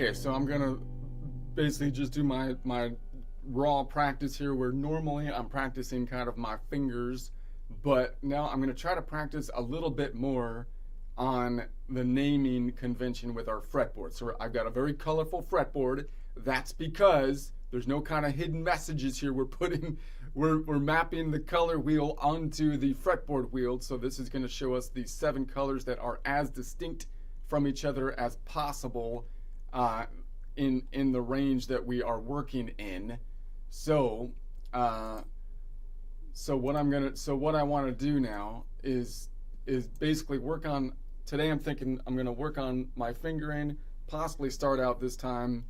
Okay, so I'm gonna basically just do my raw practice here where normally I'm practicing kind of my fingers, but now I'm gonna try to practice a little bit more on the naming convention with our fretboard. So I've got a very colorful fretboard. That's because there's no kind of hidden messages here. We're mapping the color wheel onto the fretboard wheel. So this is going to show us the 7 colors that are as distinct from each other as possible in the range that we are working in. So what I want to do now is basically work on. Today I'm thinking I'm going to work on my fingering, possibly start out this time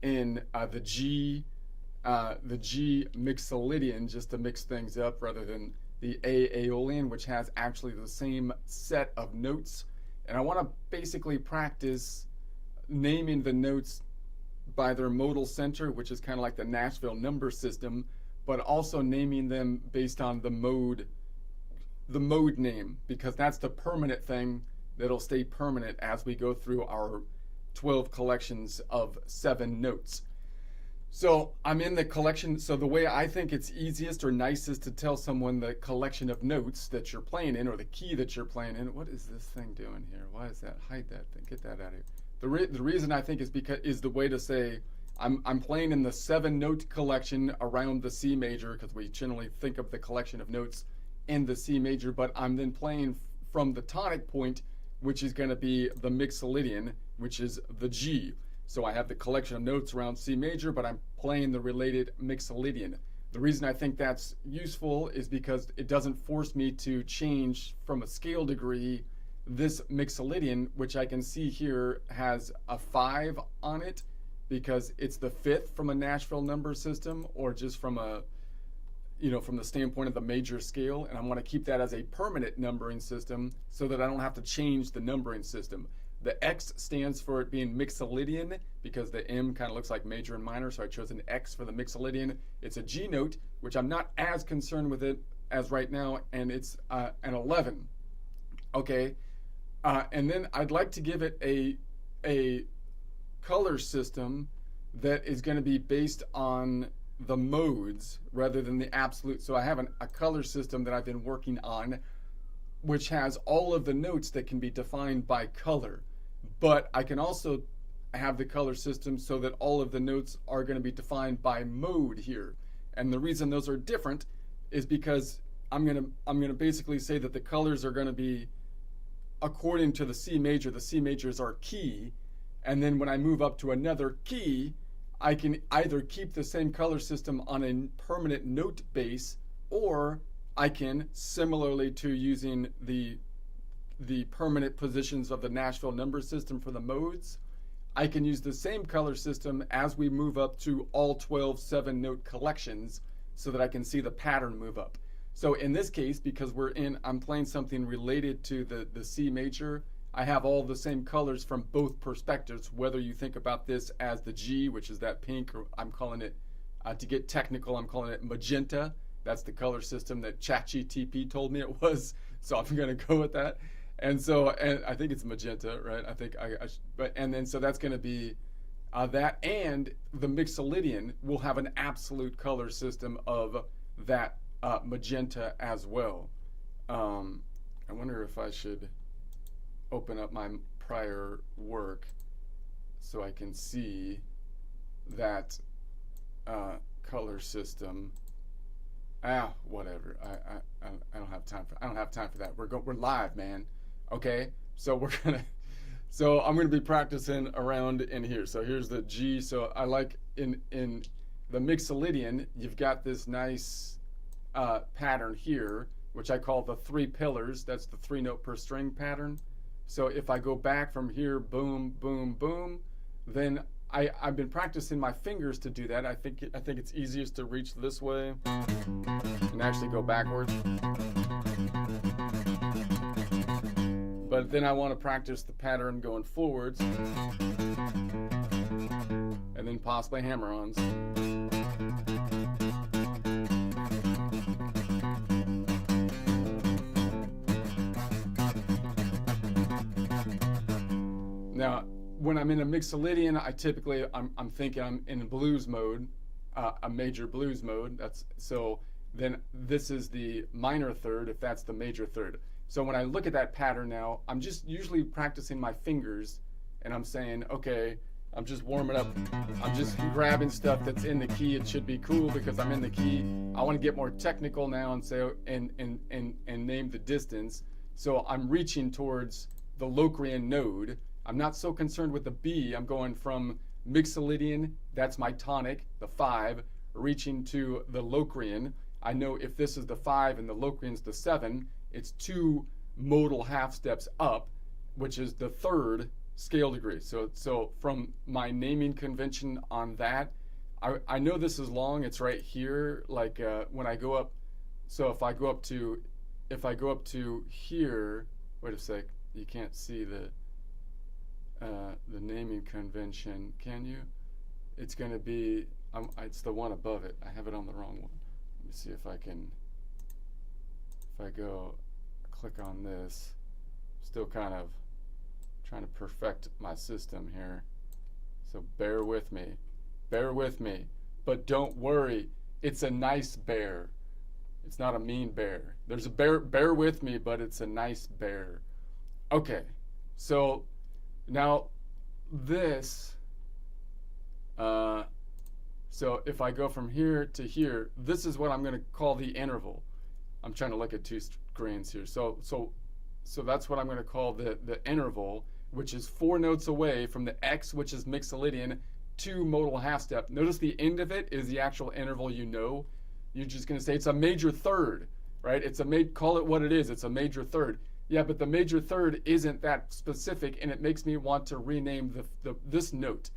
in the G Mixolydian, just to mix things up, rather than the A Aeolian, which has actually the same set of notes. And I want to basically practice naming the notes by their modal center, which is kind of like the Nashville number system, but also naming them based on the mode name, because that's the permanent thing that'll stay permanent as we go through our 12 collections of 7 notes. So I'm in the collection. So the way I think it's easiest or nicest to tell someone the collection of notes that you're playing in, or the key that you're playing in. What is this thing doing here? Why is that? Hide that thing. Get that out of here. The reason I think is the way to say I'm playing in the 7 note collection around the C major, because we generally think of the collection of notes in the C major, but I'm then playing from the tonic point, which is going to be the Mixolydian, which is the G. So I have the collection of notes around C major, but I'm playing the related Mixolydian. The reason I think that's useful is because it doesn't force me to change from a scale degree. This Mixolydian, which I can see here, has a 5 on it because it's the 5th from a Nashville number system, or just from a, from the standpoint of the major scale, and I want to keep that as a permanent numbering system so that I don't have to change the numbering system. The X stands for it being Mixolydian because the M kind of looks like major and minor, so I chose an X for the Mixolydian. It's a G note, which I'm not as concerned with it as right now, and it's an 11. Okay, and then I'd like to give it a color system that is going to be based on the modes rather than the absolute. So I have a color system that I've been working on, which has all of the notes that can be defined by color, but I can also have the color system so that all of the notes are going to be defined by mode here. And the reason those are different is because I'm going to basically say that the colors are going to be according to the C major. The C major is our key, and then when I move up to another key, I can either keep the same color system on a permanent note base, or I can, similarly to using the permanent positions of the Nashville number system for the modes, I can use the same color system as we move up to all 12 7-note collections so that I can see the pattern move up. So in this case, because I'm playing something related to the C major, I have all the same colors from both perspectives, whether you think about this as the G, which is that pink, or I'm calling it, to get technical, I'm calling it magenta. That's the color system that ChatGPT told me it was, so I'm going to go with that. And I think it's magenta, right? I think so that's going to be that, and the Mixolydian will have an absolute color system of that magenta as well. I wonder if I should open up my prior work so I can see that color system. Whatever. I don't have time for that. We're live, man. Okay, so I'm gonna be practicing around in here. So here's the G. So I like in the Mixolydian, you've got this nice pattern here, which I call the 3 pillars. That's the 3-note per string pattern. So if I go back from here, boom, boom, boom, then I've been practicing my fingers to do that. I think it's easiest to reach this way and actually go backwards. But then I want to practice the pattern going forwards, and then possibly hammer-ons. Now, when I'm in a Mixolydian, I typically I'm thinking I'm in blues mode, a major blues mode. That's so. Then this is the minor third if that's the major third. So when I look at that pattern now, I'm just usually practicing my fingers, and I'm saying, okay, I'm just warming up. I'm just grabbing stuff that's in the key. It should be cool because I'm in the key. I want to get more technical now and say and name the distance. So I'm reaching towards the Locrian node. I'm not so concerned with the B. I'm going from Mixolydian, that's my tonic, the 5, reaching to the Locrian. I know if this is the 5 and the Locrian's the 7, it's 2 modal half steps up, which is the 3rd scale degree. So from my naming convention on that, I know this is long. It's right here. Like when I go up, so if I go up to here, wait a sec, you can't see the naming convention, can you? It's going to be, it's the one above it. I have it on the wrong one. Let me see if I can, if I go click on this, still kind of trying to perfect my system here. So bear with me, but don't worry, it's a nice bear. It's not a mean bear. There's a bear with me, but it's a nice bear. Okay, so now this, so if I go from here to here, this is what I'm going to call the interval. I'm trying to look at 2 screens here. So that's what I'm going to call the interval, which is 4 notes away from the X, which is Mixolydian, 2 modal half step. Notice the end of it is the actual interval. You're just going to say it's a major third, right? Call it what it is. It's a major third. Yeah, but the major third isn't that specific, and it makes me want to rename this note.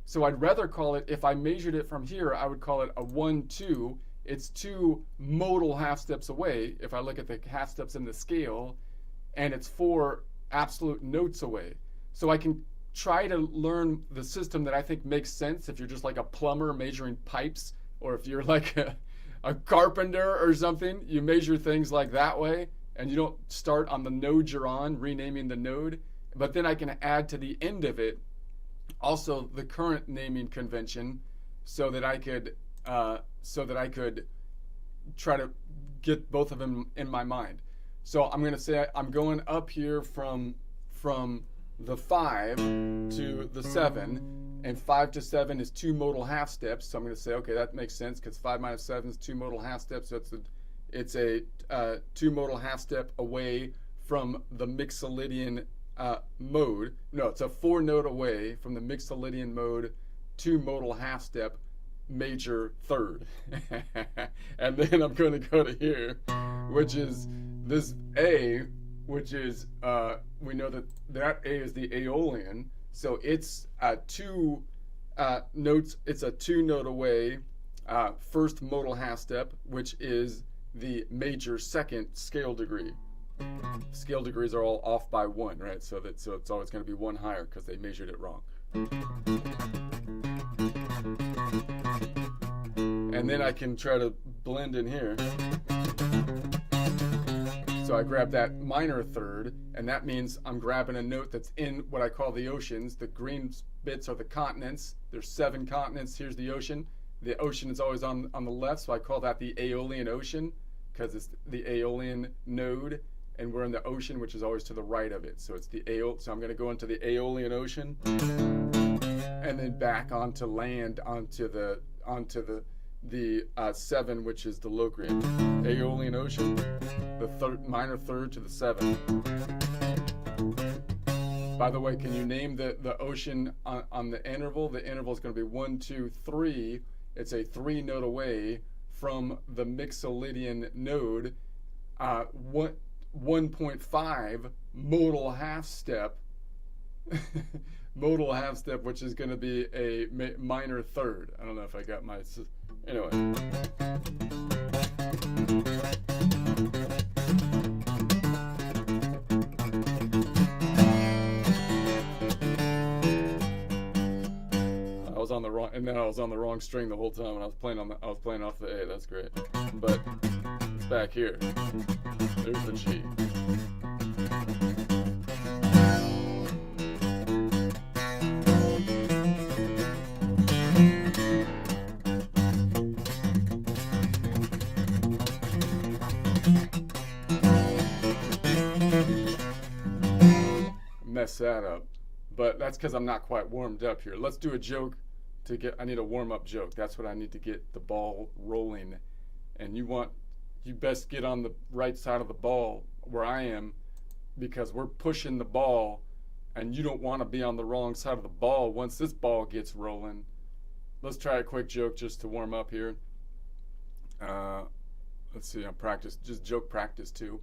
So I'd rather call it, if I measured it from here, I would call it a 1-2. It's 2 modal half steps away if I look at the half steps in the scale, and it's 4 absolute notes away. So I can try to learn the system that I think makes sense if you're just like a plumber measuring pipes, or if you're like a carpenter or something, you measure things like that way, and you don't start on the node you're on, renaming the node. But then I can add to the end of it also the current naming convention, so that I could try to get both of them in my mind. So I'm going to say I'm going up here from the 5 to the 7, and 5 to 7 is 2 modal half steps. So I'm going to say, okay, that makes sense because 5 minus 7 is 2 modal half steps. So it's a 2 modal half step away from the Mixolydian mode. No, it's a 4 note away from the Mixolydian mode, 2 modal half step, major third. And then I'm going to go to here, which is this A, which is, we know that A is the Aeolian, so it's 2 notes, it's a 2 note away, first modal half step, which is the major second scale degree. Scale degrees are all off by 1, right? So it's always going to be 1 higher because they measured it wrong. And then I can try to blend in here. So I grab that minor third, and that means I'm grabbing a note that's in what I call the oceans. The green bits are the continents. There's 7 continents. Here's the ocean. The ocean is always on the left, so I call that the Aeolian Ocean because it's the Aeolian node, and we're in the ocean, which is always to the right of it. So it's the so I'm going to go into the Aeolian Ocean, and then back onto land, onto the 7, which is the Locrian. Aeolian Ocean, the minor third to the 7. By the way, can you name the ocean on the interval? The interval is going to be 1, 2, 3. It's a 3 note away from the Mixolydian node. 1.5 modal half step. Modal half step, which is going to be a minor third. I don't know if I got my... Anyway. I was on the wrong, and then I was on the wrong string the whole time, and I was playing off the A. That's great. But it's back here. There's the G. mess that up. But that's because I'm not quite warmed up here. Let's do a joke I need a warm-up joke. That's what I need to get the ball rolling. And you best get on the right side of the ball where I am, because we're pushing the ball and you don't want to be on the wrong side of the ball once this ball gets rolling. Let's try a quick joke just to warm up here. Let's see, I'm just joke practice too.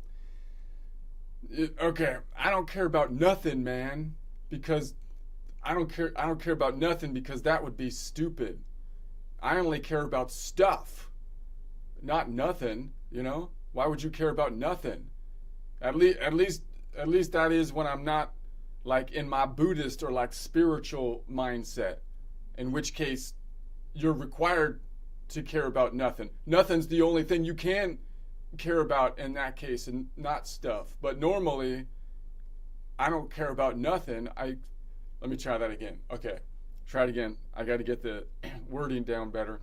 Okay, I don't care about nothing, man, because I don't care about nothing because that would be stupid. I only care about stuff, not nothing, you know? Why would you care about nothing? At least that is when I'm not like in my Buddhist or like spiritual mindset, in which case you're required to care about nothing. Nothing's the only thing you can care about in that case, and not stuff. But normally, I don't care about nothing. Let me try that again. Okay, try it again. I got to get the wording down better.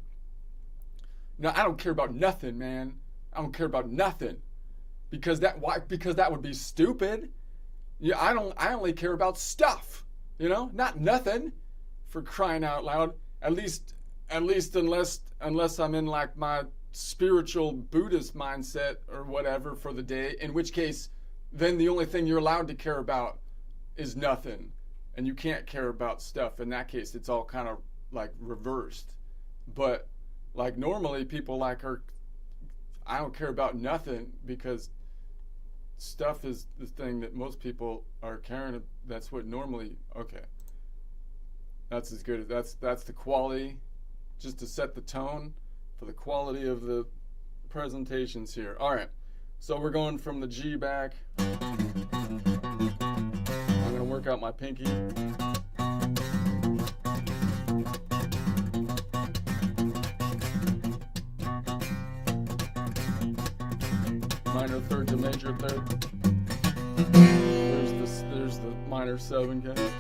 No, I don't care about nothing, man. I don't care about nothing. Because that would be stupid. Yeah, I only care about stuff, you know, not nothing, for crying out loud. At least unless I'm in like my spiritual Buddhist mindset or whatever for the day, in which case then the only thing you're allowed to care about is nothing, and you can't care about stuff. In that case, it's all kind of like reversed. But like normally people like I don't care about nothing, because stuff is the thing that most people are caring. That's what normally, okay. That's as good as, that's the quality, just to set the tone for the quality of the presentations here. All right, so we're going from the G back. I'm gonna work out my pinky. Minor third to major third. There's the minor 7, okay?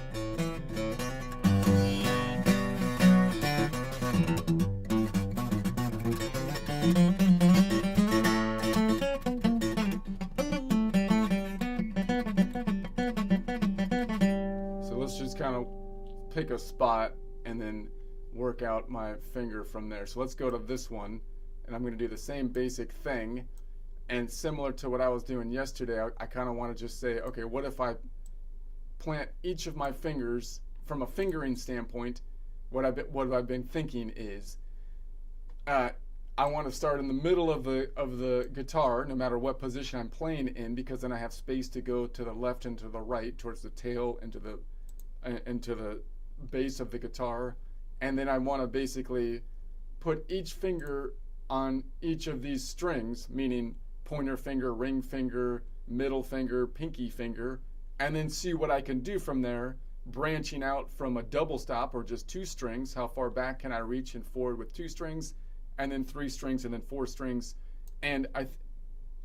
So let's just kind of pick a spot and then work out my finger from there. So let's go to this one, and I'm going to do the same basic thing. And similar to what I was doing yesterday, I kind of want to just say, okay, what if I plant each of my fingers from a fingering standpoint? What I've been thinking is, I want to start in the middle of the guitar, no matter what position I'm playing in, because then I have space to go to the left and to the right, towards the tail and to the base of the guitar. And then I want to basically put each finger on each of these strings, meaning pointer finger, ring finger, middle finger, pinky finger, and then see what I can do from there, branching out from a double stop or just 2 strings. How far back can I reach and forward with 2 strings, and then 3 strings, and then 4 strings. And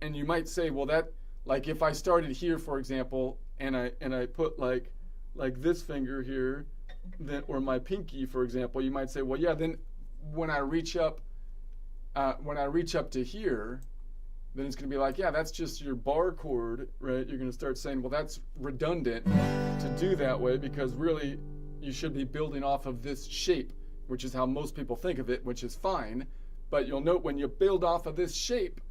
you might say, well, that, like if I started here, for example, and I put like this finger here, then, or my pinky, for example, you might say, well, yeah, then when I reach up to here, then it's going to be like, yeah, that's just your bar chord, right? You're going to start saying, well, that's redundant to do that way, because really you should be building off of this shape, which is how most people think of it, which is fine. But you'll note when you build off of this shape,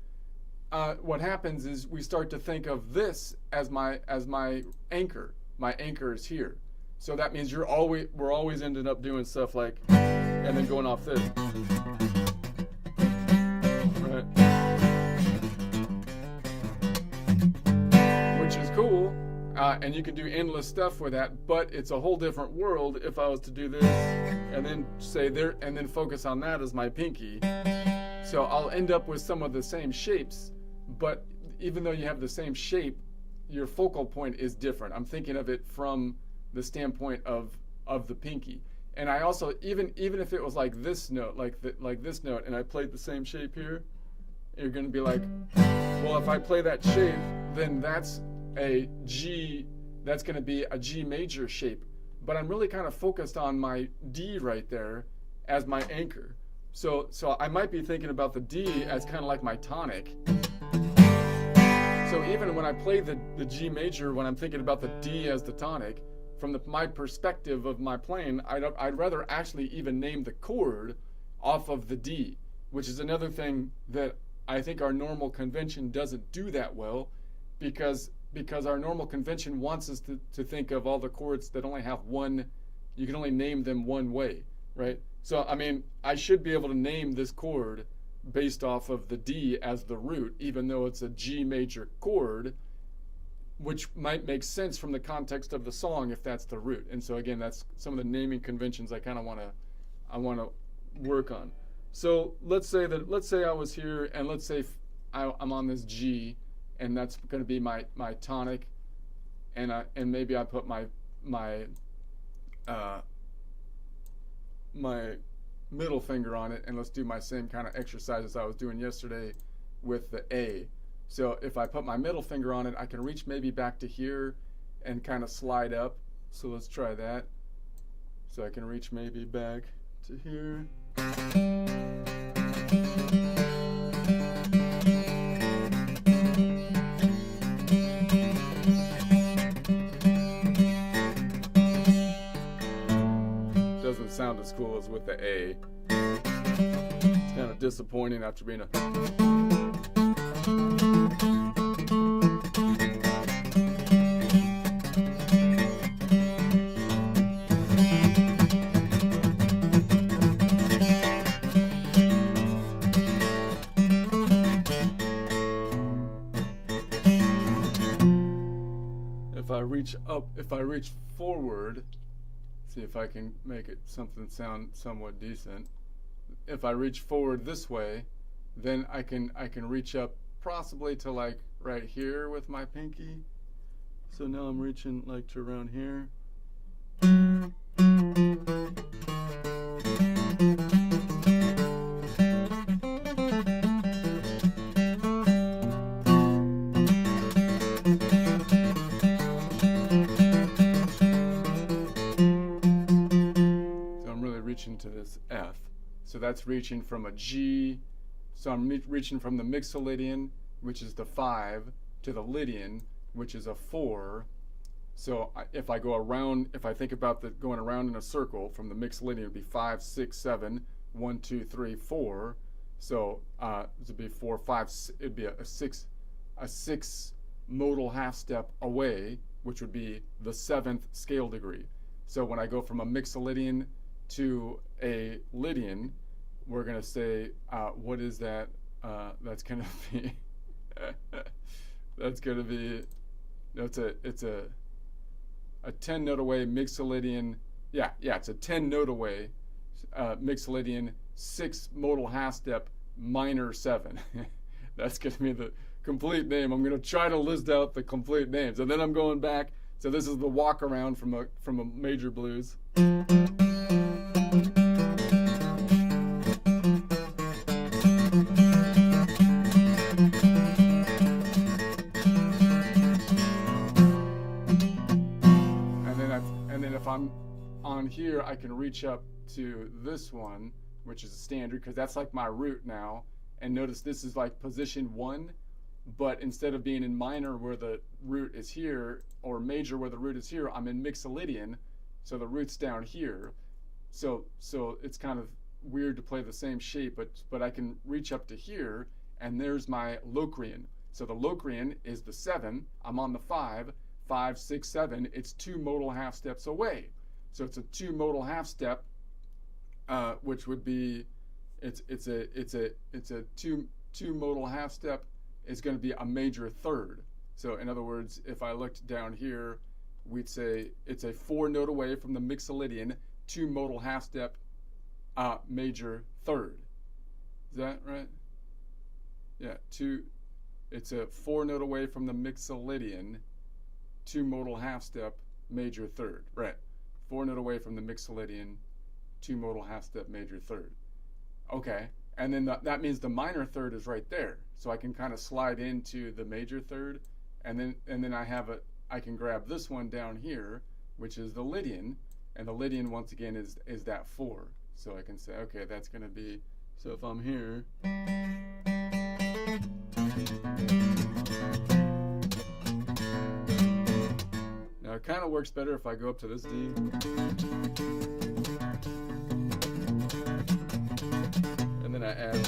what happens is we start to think of this as my anchor. My anchor is here. So that means we're always ending up doing stuff like, and then going off this. Right? Which is cool, and you can do endless stuff with that, but it's a whole different world if I was to do this and then say there and then focus on that as my pinky. So I'll end up with some of the same shapes, but even though you have the same shape, your focal point is different. I'm thinking of it from the standpoint of the pinky. And I also, even if it was like this note, like this note, and I played the same shape here, you're going to be like, well, if I play that shape, then that's a G, that's going to be a G major shape. But I'm really kind of focused on my D right there as my anchor. So I might be thinking about the D as kind of like my tonic. So even when I play the G major, when I'm thinking about the D as the tonic, from my perspective of my playing, I'd rather actually even name the chord off of the D, which is another thing that I think our normal convention doesn't do that well, because our normal convention wants us to think of all the chords that only have one, you can only name them one way, right? So, I mean, I should be able to name this chord based off of the D as the root, even though it's a G major chord, which might make sense from the context of the song if that's the root. And so again, that's some of the naming conventions I kind of want to work on. So let's say I was here, and let's say I'm on this G, and that's going to be my tonic, and maybe I put my middle finger on it, and let's do my same kind of exercise as I was doing yesterday with the A. So if I put my middle finger on it, I can reach maybe back to here and kind of slide up. So let's try that. So I can reach maybe back to here. Doesn't sound as cool as with the A. It's kind of disappointing after being a... If I reach forward, see if I can make it something sound somewhat decent. If I reach forward this way, then I can reach up possibly to like right here with my pinky. So now I'm reaching like to around here. To this F. So that's reaching from a G. So I'm reaching from the Mixolydian, which is the 5, to the Lydian, which is a 4. So if I go around, if I think about going around in a circle from the Mixolydian, it would be 5, 6, 7, 1, 2, 3, 4. So it would be 4, 5. It'd be a six modal half step away, which would be the 7th scale degree. So when I go from a Mixolydian to a Lydian, we're going to say, what is that? That's going to be, it's a 10 note away Mixolydian, it's a 10 note away Mixolydian 6 modal half step minor 7. That's going to be the complete name. I'm going to try to list out the complete names, and then I'm going back. So this is the walk around from a major blues. If I'm on here, I can reach up to this one, which is a standard, because that's like my root now. And notice this is like position 1, but instead of being in minor where the root is here, or major where the root is here, I'm in Mixolydian, so the root's down here. So it's kind of weird to play the same shape, but I can reach up to here, and there's my Locrian. So the Locrian is the 7, I'm on the 5, 5, 6, 7, it's 2 modal half steps away. So it's a 2 modal half step, which would be, it's a 2 modal half step is going to be a major third. So in other words, if I looked down here, we'd say it's a 4 note away from the Mixolydian, 2 modal half step, major third. Is that right? Yeah, it's a 4 note away from the Mixolydian, 2 modal half step, major third. Right. 4 note away from the Mixolydian, 2 modal half step, major third. Okay. And then that means the minor third is right there. So I can kind of slide into the major third, and then I can grab this one down here, which is the Lydian, and the Lydian once again is that 4. So I can say, okay, that's going to be, so if I'm here, kind of works better if I go up to this D. And then I add.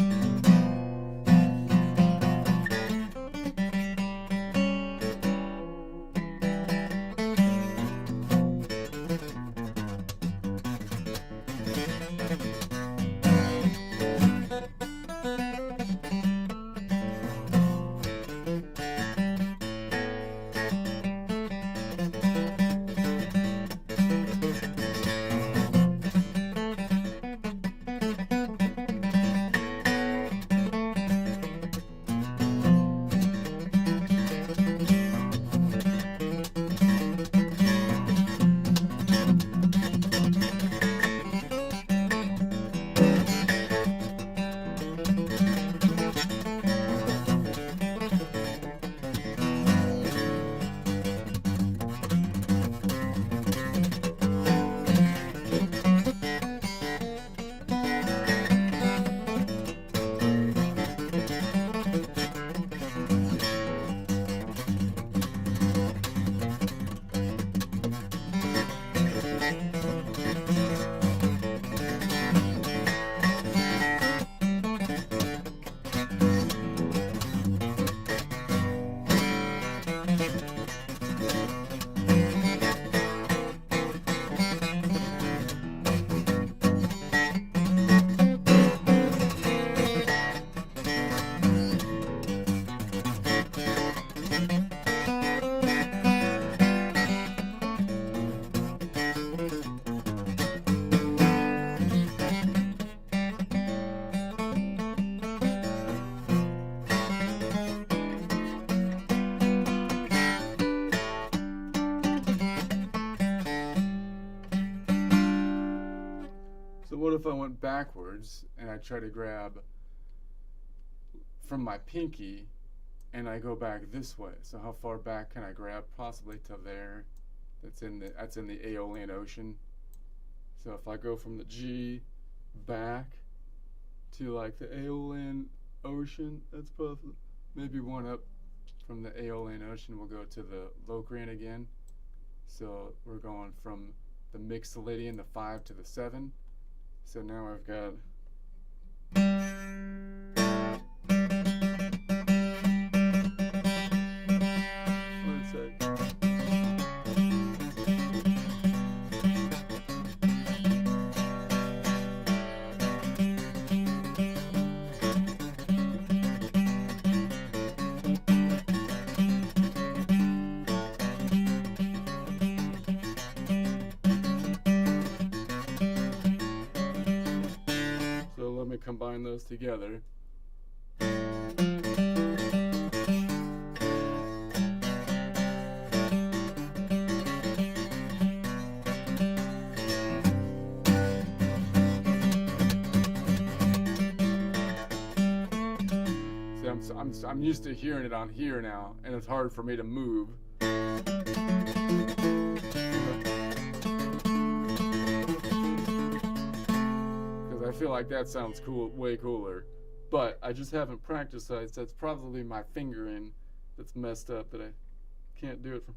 So what if I went backwards and I try to grab from my pinky and I go back this way? So how far back can I grab? Possibly to there. That's in the Aeolian Ocean. So if I go from the G back to like the Aeolian Ocean, that's possible. Maybe one up from the Aeolian Ocean, we'll go to the Locrian again. So we're going from the Mixolydian, the 5 to the 7. So now I've got one sec. Combine those together. See, I'm used to hearing it on here now, and it's hard for me to move. I feel like that sounds cool, way cooler, but I just haven't practiced that. So that's probably my fingering that's messed up that I can't do it from.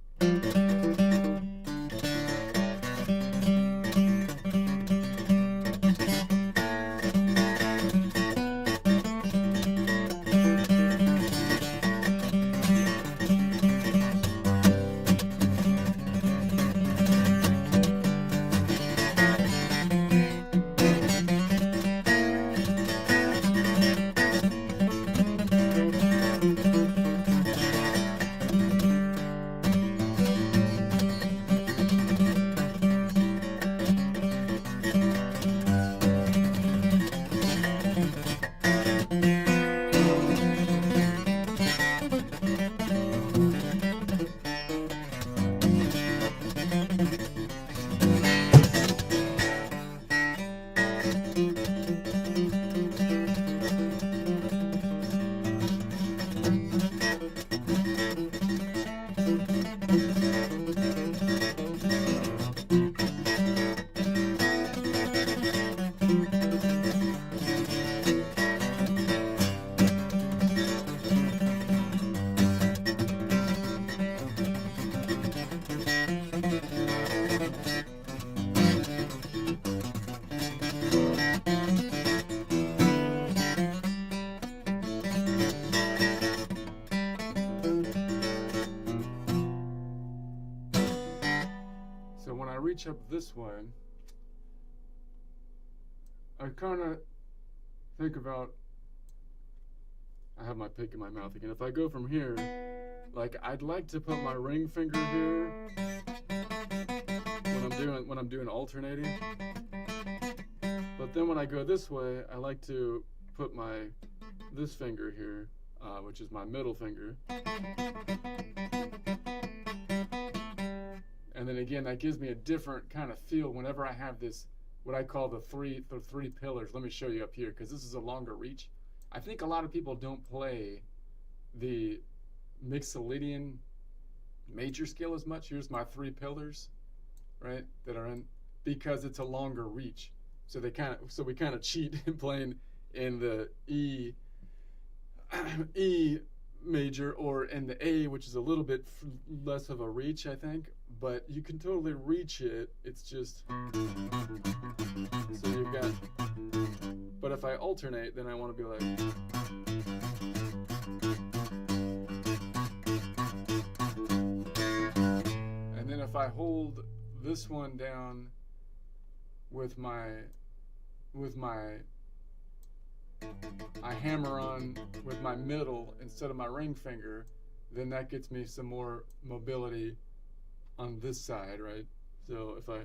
reach up this way, I kind of think about, I have my pick in my mouth again. If I go from here, like I'd like to put my ring finger here when I'm doing alternating. But then when I go this way, I like to put this finger here, which is my middle finger. And then again, that gives me a different kind of feel whenever I have this, what I call the three pillars. Let me show you up here, because this is a longer reach. I think a lot of people don't play the Mixolydian major scale as much. Here's my 3 pillars, right, that are in, because it's a longer reach. So we kind of cheat in playing in the E major, or in the A, which is a little bit less of a reach, I think. But you can totally reach it. It's just, so you've got, but if I alternate, then I want to be like, and then if I hold this one down I hammer on with my middle instead of my ring finger, then that gets me some more mobility on this side, right? So if I,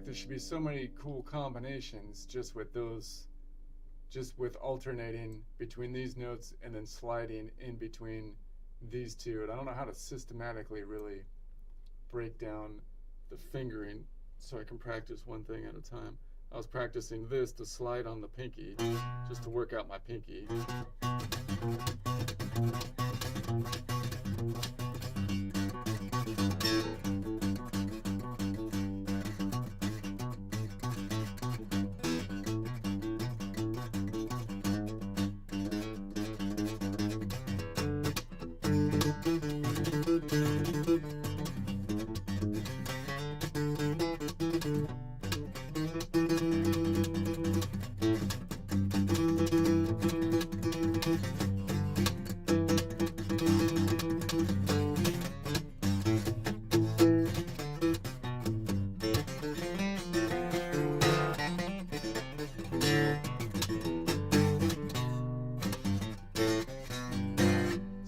there should be so many cool combinations just with alternating between these notes and then sliding in between these two. And I don't know how to systematically really break down the fingering so I can practice one thing at a time. I was practicing this to slide on the pinky, just to work out my pinky.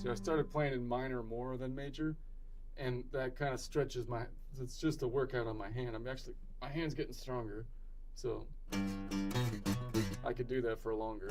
I started playing in minor more than major, and that kind of stretches it's just a workout on my hand. My hand's getting stronger, so I could do that for longer.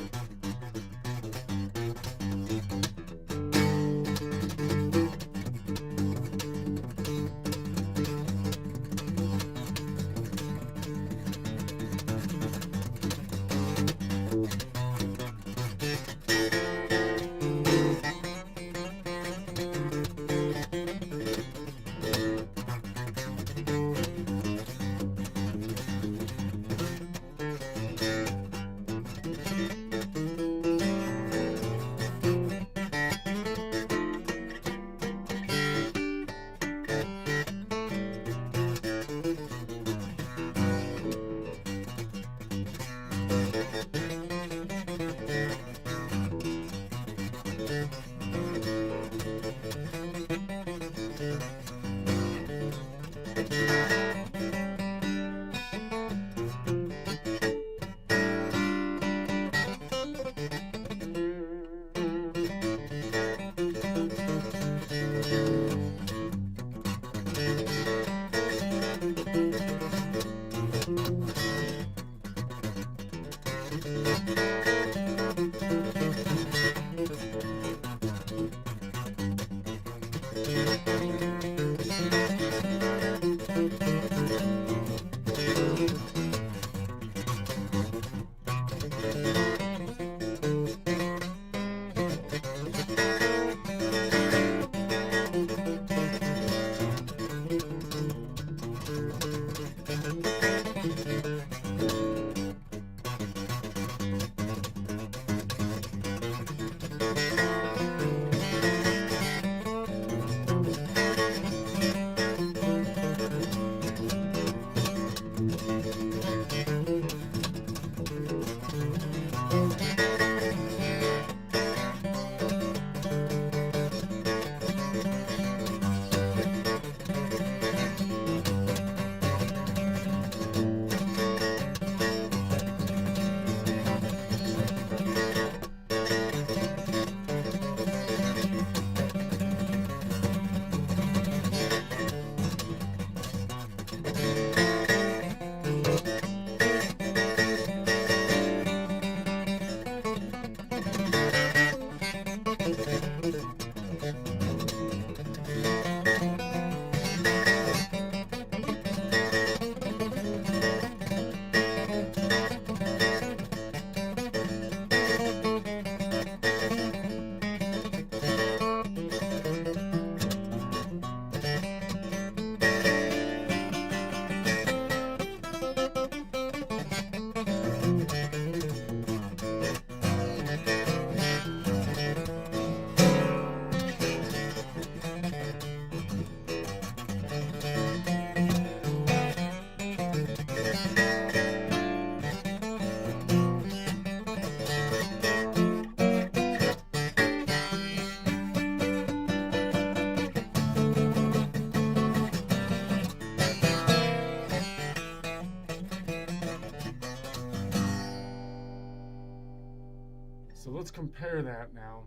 So let's compare that now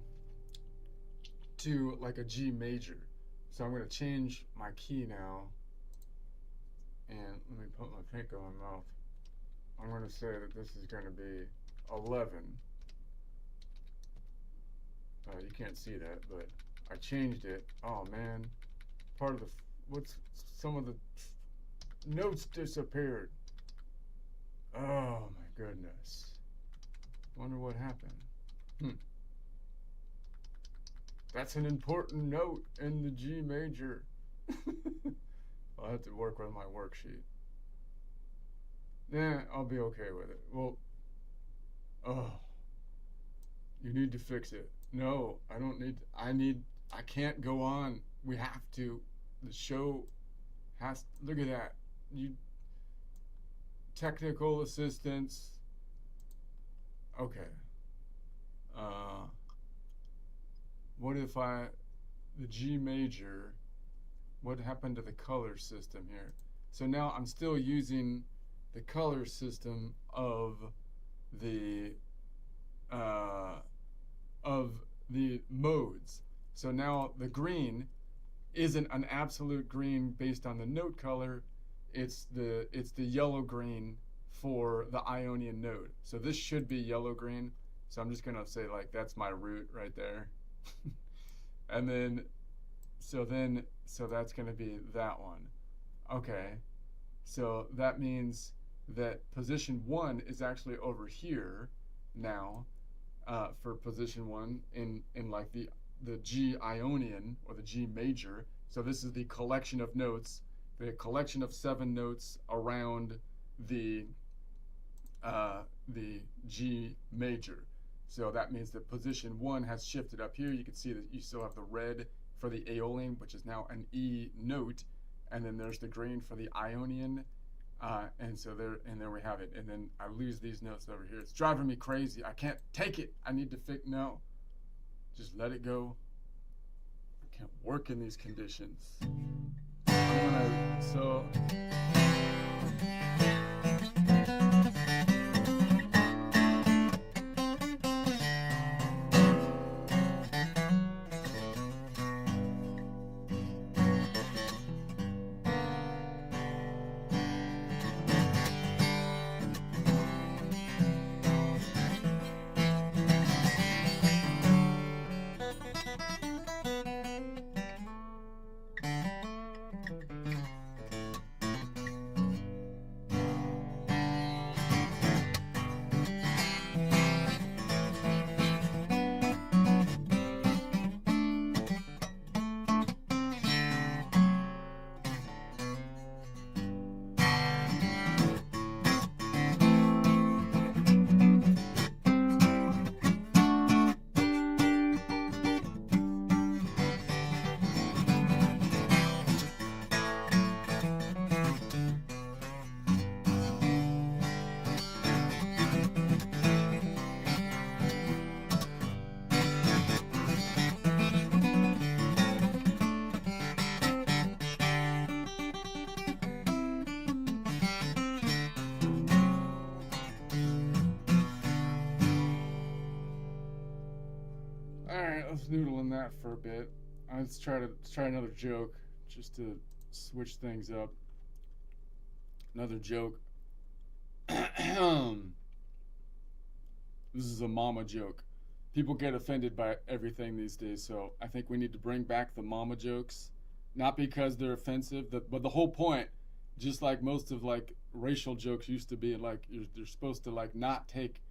to like a G major. So I'm going to change my key now, and let me put my finger on my mouth. I'm going to say that this is going to be 11. You can't see that, but I changed it. Oh man, part of the some of the notes disappeared. Oh my goodness. Wonder what happened. That's an important note in the G major. I'll have to work with my worksheet. Yeah, I'll be okay with it. Well, oh, you need to fix it. No, I don't need, I can't go on. We have to. The show has, look at that. Technical assistance. Okay. What if the G major, what happened to the color system here? So now I'm still using the color system of the modes. So now the green isn't an absolute green based on the note color. It's the yellow green for the Ionian node. So this should be yellow green. So I'm just gonna say like that's my root right there. And then so that's gonna be that one. Okay. So that means that position 1 is actually over here now, for position 1 in like the G Ionian or the G major. So this is the collection of notes, the collection of 7 notes around the G major. So that means that position 1 has shifted up here. You can see that you still have the red for the Aeolian, which is now an E note, and then there's the green for the Ionian, and so there we have it. And then I lose these notes over here. It's driving me crazy. I can't take it. I need to fix. No, just let it go. I can't work in these conditions. was noodling that for a bit. Let's try another joke just to switch things up. Another joke. This is a mama joke. People get offended by everything these days, so I think we need to bring back the mama jokes. Not because they're offensive, but the whole point, just like most of like racial jokes used to be, like you're supposed to like not take.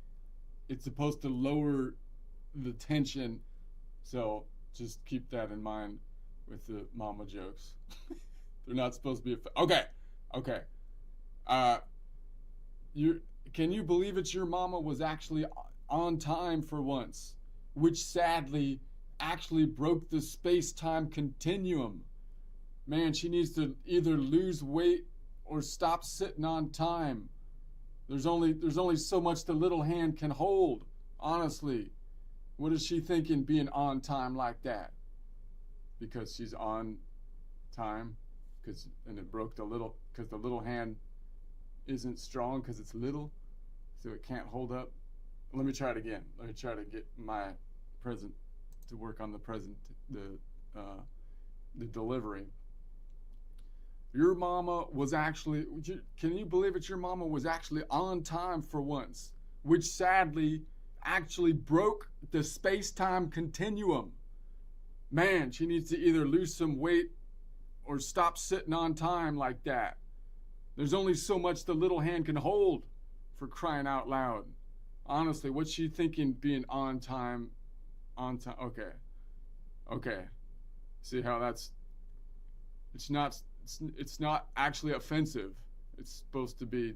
It's supposed to lower the tension, so just keep that in mind with the mama jokes. They're not supposed to be okay. Can you believe it? Your mama was actually on time for once, which sadly actually broke the space-time continuum. Man, she needs to either lose weight or stop sitting on time. There's only so much the little hand can hold. Honestly, what is she thinking being on time like that? Because she's on time, and it broke the little hand isn't strong because it's little, so it can't hold up. Let me try it again. Let me try to get my present to work on the delivery. Your mama was actually, can you believe it? Your mama was actually on time for once, which sadly actually broke the space-time continuum. Man, she needs to either lose some weight or stop sitting on time like that. There's only so much the little hand can hold, for crying out loud. Honestly, what's she thinking being on time? Okay. See how it's not actually offensive. It's supposed to be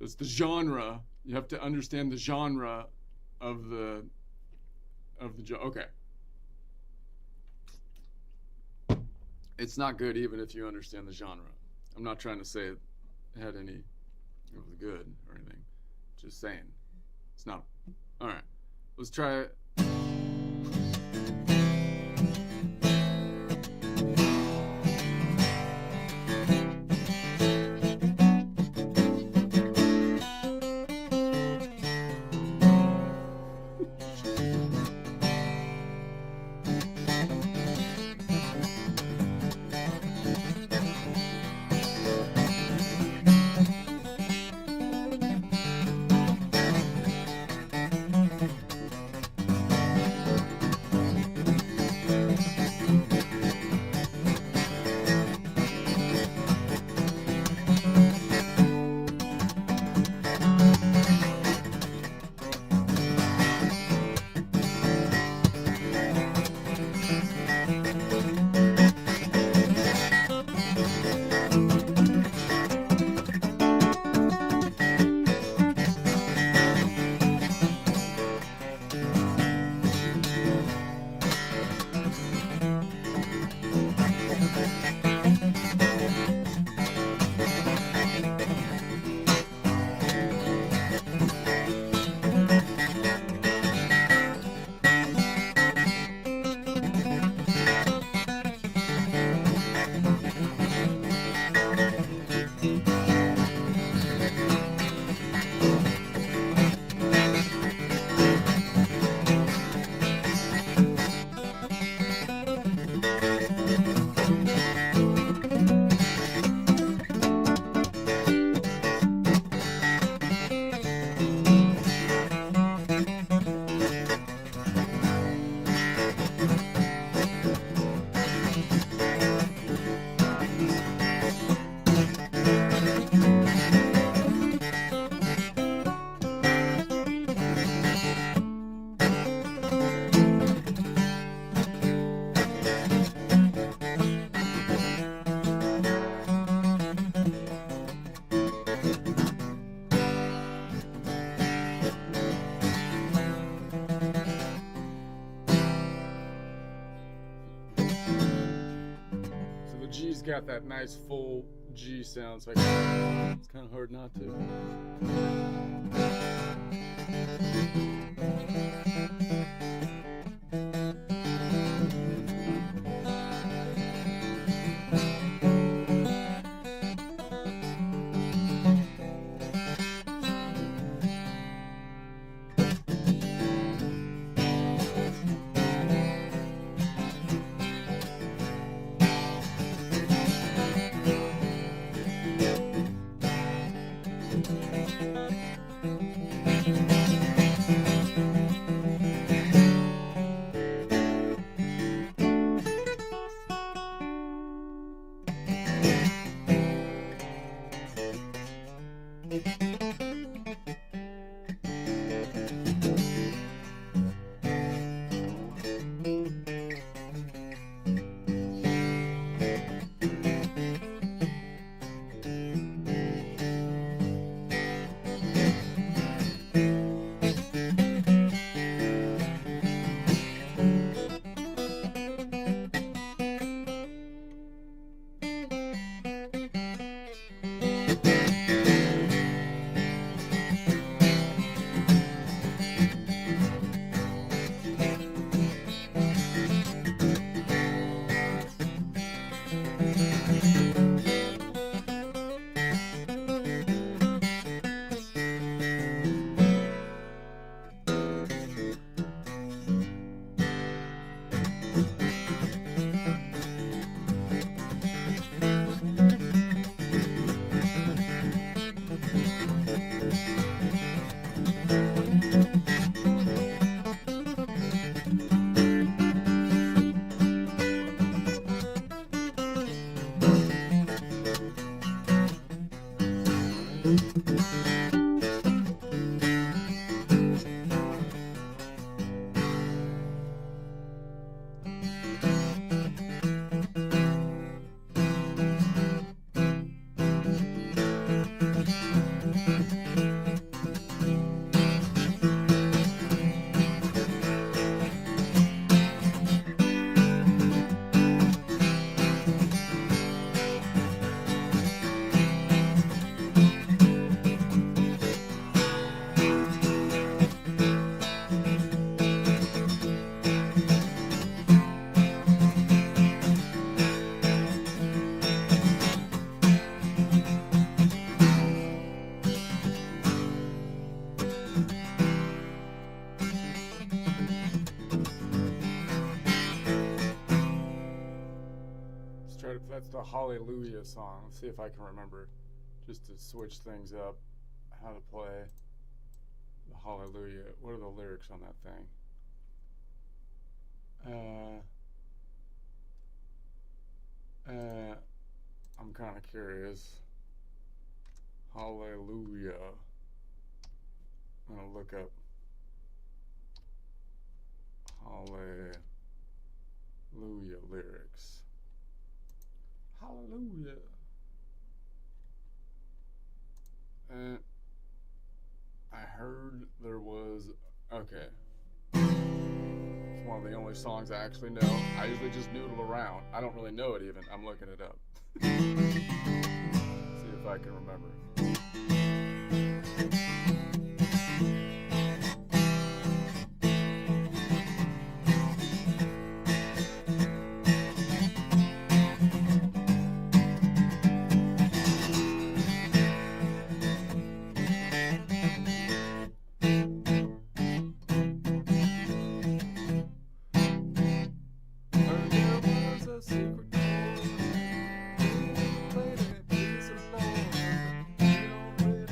it's the genre. You have to understand the genre of the joke. Okay. It's not good even if you understand the genre. I'm not trying to say it was good or anything. Just saying. It's not. All right. Let's try it. G's got that nice full G sound, so it's kind of hard not to. That's the Hallelujah song. Let's see if I can remember, just to switch things up, how to play the Hallelujah. What are the lyrics on that thing? I'm kind of curious. Hallelujah. I'm gonna look up Hallelujah lyrics. Hallelujah. I heard there was, okay. It's one of the only songs I actually know. I usually just noodle around. I don't really know it even. I'm looking it up. See if I can remember. Secret chord, played it, please the Lord.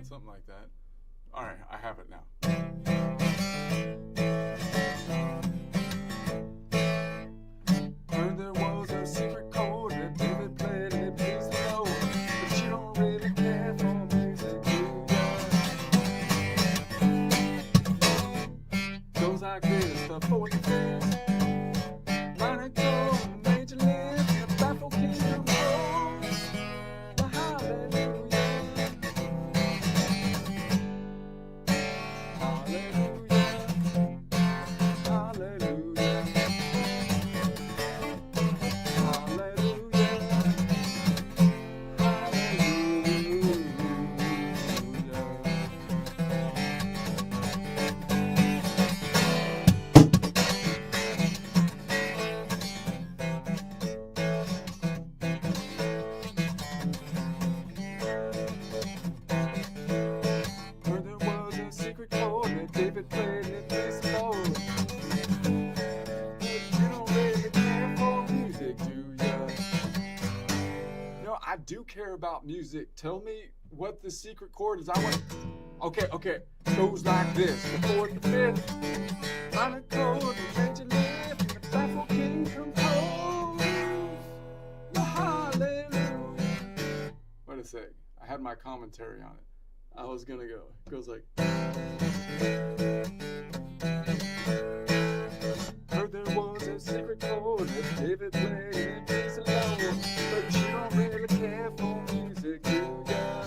Something like that. All right, I have it now. Heard there was a secret chord that David played and it plays low, but you don't really care for music, do ya? Goes like this: the fourth and fifth, minor chord, major lift, and the baffled kingdom rolls. The hallelujah. David played in this mode. You don't really care for music, do ya? No, I do care about music. Tell me what the secret chord is. I want. Okay. Goes like this: the fourth, the fifth, minor chord, the major lift, and the baffled king compose. The hallelujah. Wait a sec. I had my commentary on it. I was gonna go. It goes like. Heard there was a secret chord that David played in peace alone, but you don't really care for music, do ya?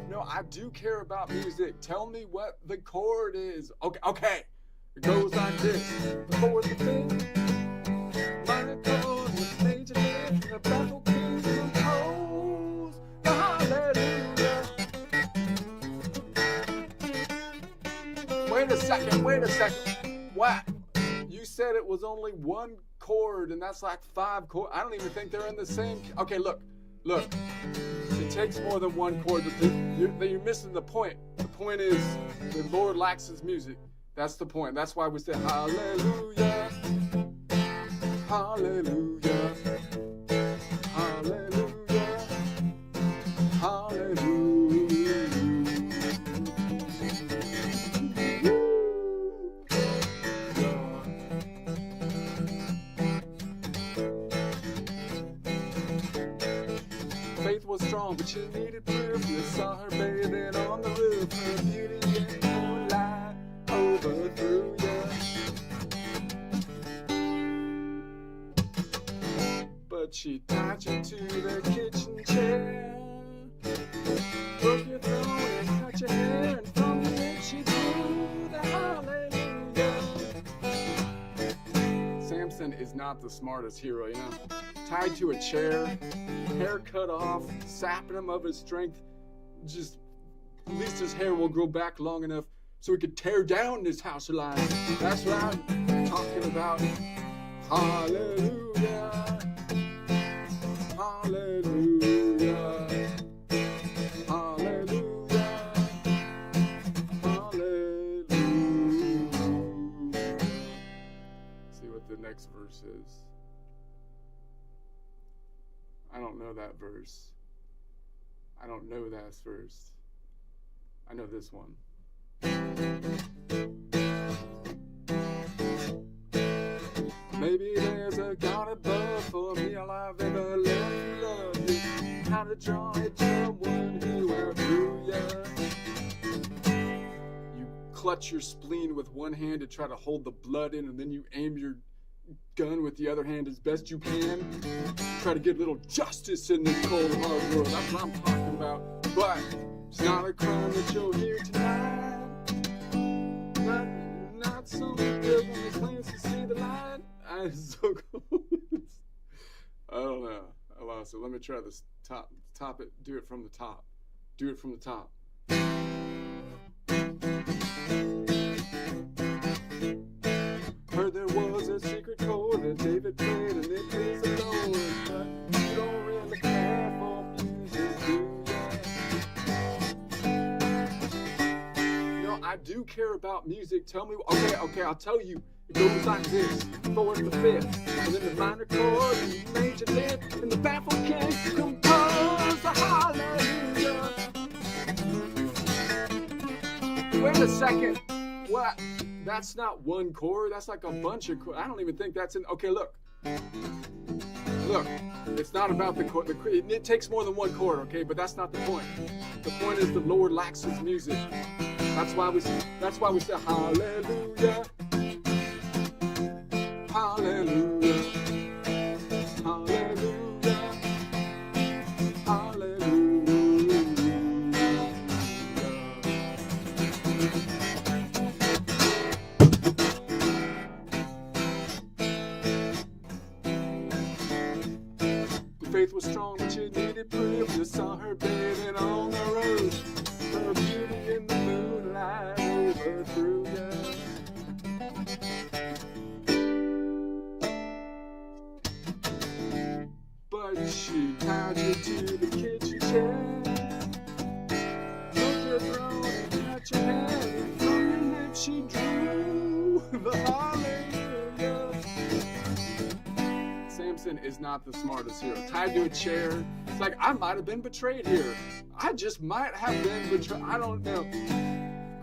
No, I do care about music. Tell me what the chord is. Okay. It goes like this: the fourth, the fifth, minor chord with major lift, and the baffled king compose. The hallelujah. Wait a second. What? You said it was only one chord, and that's like 5 chords. I don't even think they're in the same. Okay, look. It takes more than one chord. You're missing the point. The point is the Lord likes his music. That's the point. That's why we say hallelujah, hallelujah, hallelujah, hallelujah. Faith was strong, but she needed proof. You saw her bathing on the roof. Her beauty and her light overthrew you. But she tied you to the kitchen chair, broke your throne and cut your hair, and from the end she drew the hallelujah. Samson is not the smartest hero, you know. Tied to a chair, hair cut off, sapping him of his strength. Just, at least his hair will grow back long enough so he could tear down this house of lies. That's what I'm talking about. Hallelujah. Hallelujah. Hallelujah. Hallelujah. See what the next verse is. I don't know that verse. I don't know that verse. I know this one. Maybe there's a God above, for me all I've ever loved is how to draw it from one who outgrew ya. You clutch your spleen with one hand to try to hold the blood in, and then you aim your gun with the other hand as best you can. Try to get a little justice in this cold hard world. That's what I'm talking about. But it's not a crime that you'll hear tonight. Not some good when the claims to see the light. I'm so cold. I don't know. I lost it. Let me try this top it. Do it from the top. Do it from the top. Heard there was a secret chord that David played and it plays alone. But you don't really care for music, do ya? I do care about music. Tell me, okay, I'll tell you. It goes like this: fourth, the fifth, and then the minor chord, and the major lift, and the baffled king compose a hallelujah. Wait a second. What? That's not one chord. That's like a bunch of chords. I don't even think that's in. Okay, look. Look, it's not about the chord. It takes more than one chord, okay? But that's not the point. The point is the Lord likes His music. That's why we say hallelujah, hallelujah, hallelujah, hallelujah. Faith was strong, but she needed proof. You saw her bathing on the road. Her beauty in the moonlight overthrew you. But she tied you to the kitchen chair. Took your throne and cut your hair. From your lips she drew the hallelujah. Samson is not the smartest hero. Tied to a chair. It's like, I might have been betrayed here. I just might have been betrayed. I don't know.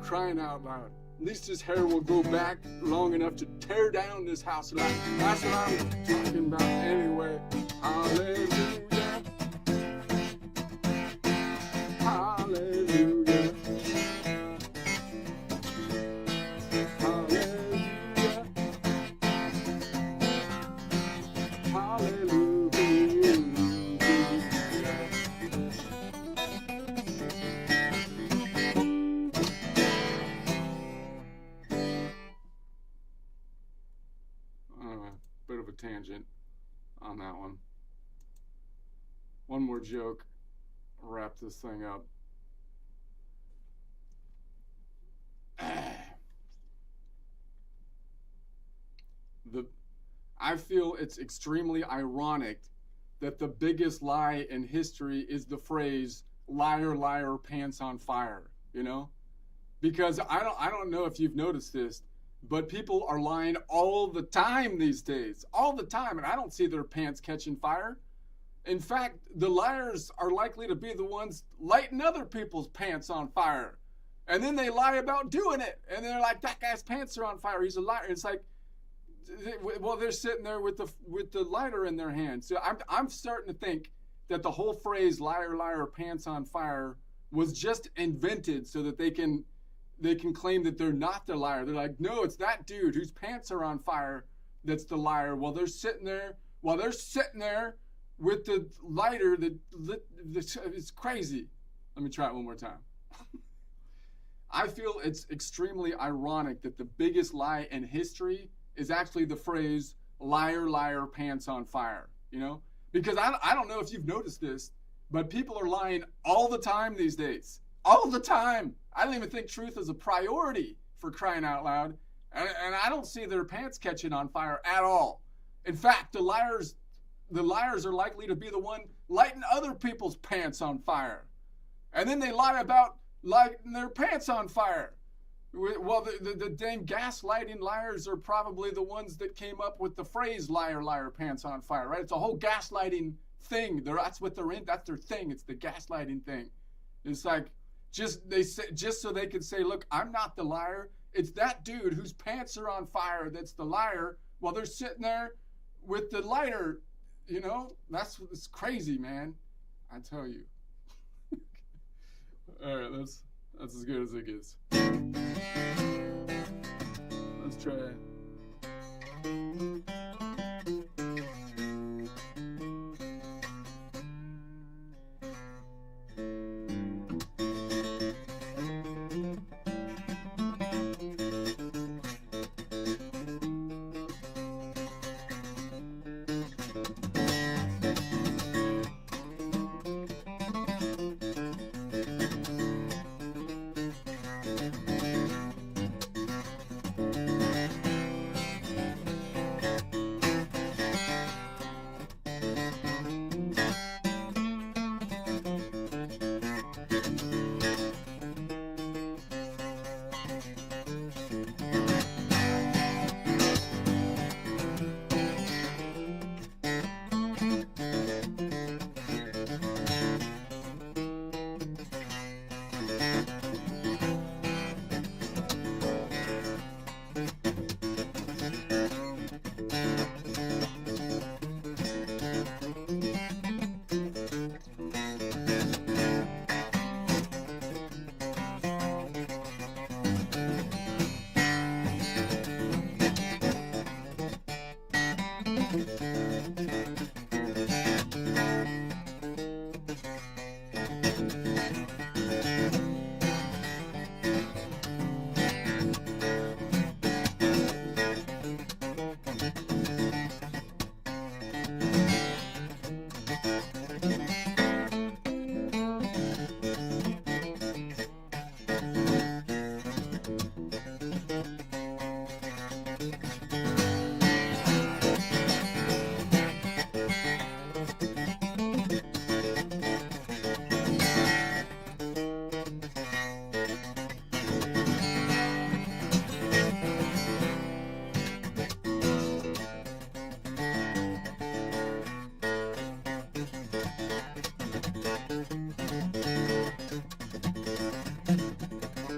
Crying out loud. At least his hair will grow back long enough to tear down this house. That's what I'm talking about anyway. Hallelujah. Hallelujah. Bit of a tangent on that one. One more joke, wrap this thing up. I feel it's extremely ironic that the biggest lie in history is the phrase "liar, liar, pants on fire." You know, because I don't know if you've noticed this, but people are lying all the time these days, all the time, and I don't see their pants catching fire. In fact, the liars are likely to be the ones lighting other people's pants on fire. And then they lie about doing it. And they're like, that guy's pants are on fire. He's a liar. It's like, well, they're sitting there with the lighter in their hand. So I'm starting to think that the whole phrase liar, liar, pants on fire was just invented so that they can claim that they're not the liar. They're like, no, it's that dude whose pants are on fire that's the liar. While they're sitting there with the lighter it's crazy. Let me try it one more time. I feel it's extremely ironic that the biggest lie in history is actually the phrase liar, liar, pants on fire, you know? Because I don't know if you've noticed this, but people are lying all the time these days. All the time. I don't even think truth is a priority, for crying out loud. And I don't see their pants catching on fire at all. In fact, the liars are likely to be the one lighting other people's pants on fire. And then they lie about lighting their pants on fire. Well, the dang gaslighting liars are probably the ones that came up with the phrase liar, liar, pants on fire, right? It's a whole gaslighting thing. That's what they're in. That's their thing. It's the gaslighting thing. It's like, just so they can say, look, I'm not the liar. It's that dude whose pants are on fire that's the liar, while they're sitting there with the lighter. You know, it's crazy, man. I tell you. All right, that's as good as it gets. Let's try it.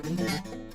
Thank you.